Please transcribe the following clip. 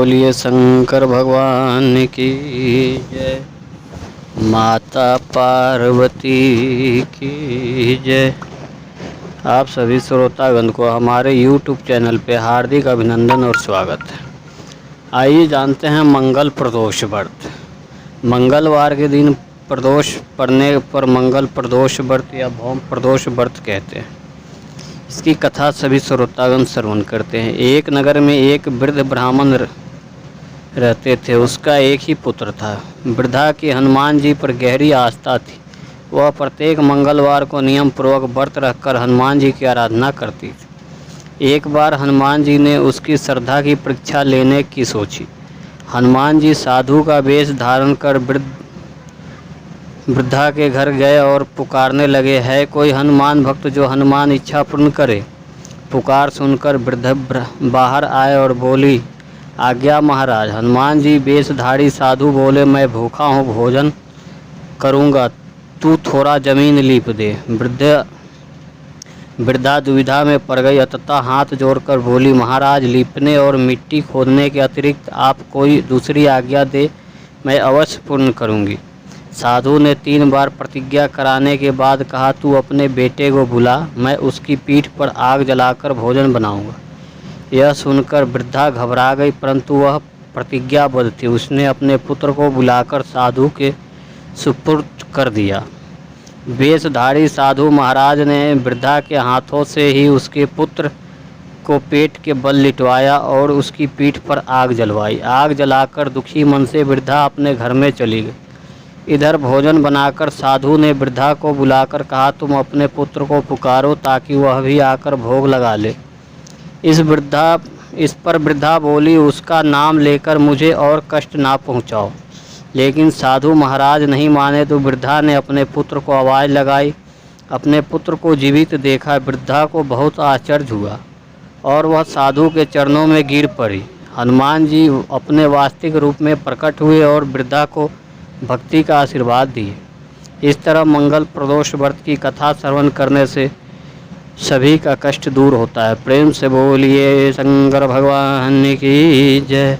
बोलिए शंकर भगवान की जय। माता पार्वती की जय। आप सभी श्रोतागण को हमारे YouTube चैनल पे हार्दिक अभिनंदन और स्वागत है। आइए जानते हैं मंगल प्रदोष व्रत। मंगलवार के दिन प्रदोष पड़ने पर मंगल प्रदोष व्रत या भौम प्रदोष व्रत कहते हैं। इसकी कथा सभी श्रोतागण श्रवण करते हैं। एक नगर में एक वृद्ध ब्राह्मण रहते थे। उसका एक ही पुत्र था। वृद्धा की हनुमान जी पर गहरी आस्था थी। वह प्रत्येक मंगलवार को नियम पूर्वक व्रत रखकर हनुमान जी की आराधना करती थी। एक बार हनुमान जी ने उसकी श्रद्धा की परीक्षा लेने की सोची। हनुमान जी साधु का वेश धारण कर वृद्धा के घर गए और पुकारने लगे, है कोई हनुमान भक्त जो हनुमान इच्छा पूर्ण करे। पुकार सुनकर वृद्ध बाहर आए और बोली, आज्ञा महाराज। हनुमान जी वेशधारी साधु बोले, मैं भूखा हूँ, भोजन करूँगा, तू थोड़ा जमीन लीप दे। वृद्धा दुविधा में पड़ गई, अतः हाथ जोड़कर बोली, महाराज लीपने और मिट्टी खोदने के अतिरिक्त आप कोई दूसरी आज्ञा दे, मैं अवश्य पूर्ण करूँगी। साधु ने 3 बार प्रतिज्ञा कराने के बाद कहा, तू अपने बेटे को बुला, मैं उसकी पीठ पर आग जलाकर भोजन बनाऊंगा। यह सुनकर वृद्धा घबरा गई, परंतु वह प्रतिज्ञाबद्ध थी। उसने अपने पुत्र को बुलाकर साधु के सुपुर्द कर दिया। वेशधारी साधु महाराज ने वृद्धा के हाथों से ही उसके पुत्र को पेट के बल लिटवाया और उसकी पीठ पर आग जलवाई। आग जलाकर दुखी मन से वृद्धा अपने घर में चली गई। इधर भोजन बनाकर साधु ने वृद्धा को बुलाकर कहा, तुम अपने पुत्र को पुकारो ताकि वह भी आकर भोग लगा ले। इस पर वृद्धा बोली, उसका नाम लेकर मुझे और कष्ट ना पहुँचाओ। लेकिन साधु महाराज नहीं माने तो वृद्धा ने अपने पुत्र को आवाज़ लगाई। अपने पुत्र को जीवित देखा वृद्धा को बहुत आश्चर्य हुआ और वह साधु के चरणों में गिर पड़ी। हनुमान जी अपने वास्तविक रूप में प्रकट हुए और वृद्धा को भक्ति का आशीर्वाद दिए। इस तरह मंगल प्रदोष व्रत की कथा श्रवण करने से सभी का कष्ट दूर होता है। प्रेम से बोलिए शंकर भगवान की जय।